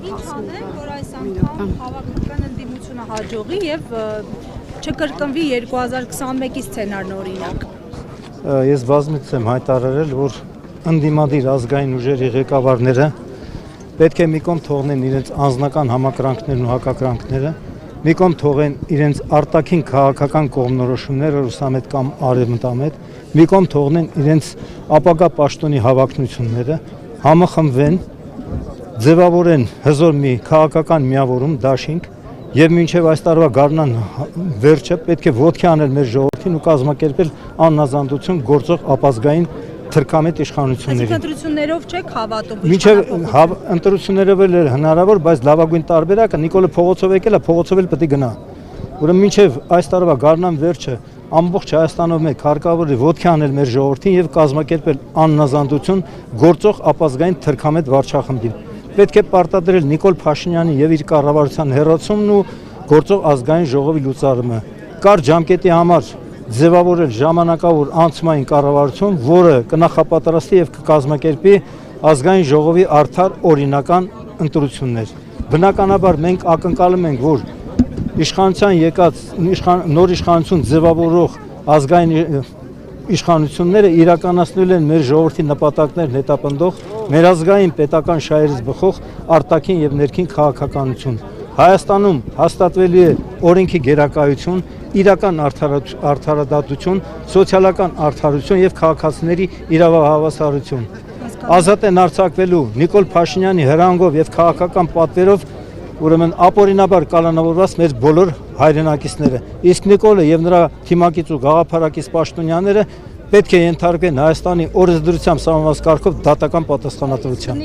Ինչ անենք, որ այս անգամ հավաքական ընդդիմությունը հաջողի եւ չկրկնվի 2021-ի սցենարն օրինակ։ Ես բազմիցս եմ հայտարարել, որ ընդդիմադիր ազգային ուժերի ղեկավարները պետք է մի կողմ թողնեն իրենց անձնական համակրանքներն ու հակակրանքները, մի կողմ թողեն իրենց արտաքին քաղաքական կողմնորոշումները լուսամետ կամ արևմտամետ, մի կողմ թողնեն իրենց ապագա պաշտոնի հավակնությունները, համախմբվեն, ձևավորեն հզոր մի քաղաքական միավորում, դաշինք եւ մինչեւ այս տարվա գարնան վերջը պետք է ոտքի անել մեր ժողովրդին ու կազմակերպել աննազանդություն գործող ապազգային թրքամետ իշխանությունների։ Ընտրություններով չեք հավատում։ Մինչև ընտրություններով էլ հնարավոր, բայց լավագույն տարբերակը Նիկոլը փողոցով եկել է, փողոցով էլ պետք է գնա։ Ուրեմն մինչև այս տարվա գարնան վերջը ամբողջ Հայաստանով մեկ հարկավոր է ոտքի անել մեր ժողովրդին եւ կազմակերպել աննազանդություն գործող ապազգային թրքամետ վարչախմբին։ Պետք է պարտադրել Նիկոլ Փաշինյանի եւ իր կառավարության հերացումն ու գործող ազգային ժողովի լուծարումը։ Կար ժամկետի համար ձևավորել ժամանակավոր անցումային կառավարություն, որը կնախապատրաստի եւ կկազմակերպի ազգային ժողովի արդար օրինական ընտրություններ։ Բնականաբար մենք ակնկալում ենք, որ իշխանության եկած նոր իշխանություն ձևավորող ազգային իշխանությունները իրականացնել են մեր ժողովրդի նպատակներն հետապնդող մեր ազգային պետական շահերից բխող արտաքին եւ ներքին քաղաքականություն։ Հայաստանում հաստատվելի է օրենքի գերակայություն, իրական արդարադատություն, սոցիալական արդարություն եւ քաղաքացիների իրավահավասարություն։ Ազատ են արձակվելու Նիկոլ Փաշինյանի հրանգով եւ քաղաքական պատվերով ուրեմն ապօրինաբար կալանավորված մեր բոլոր հայրենակիցները։ Իսկ Նիկոլը եւ նրա թիմակից ու գաղափարակից պաշտոնյաները պետք է ենթարկվեն Հայաստանի օրենսդրությամբ սահմանված կարգով դատական պատասխանատվության։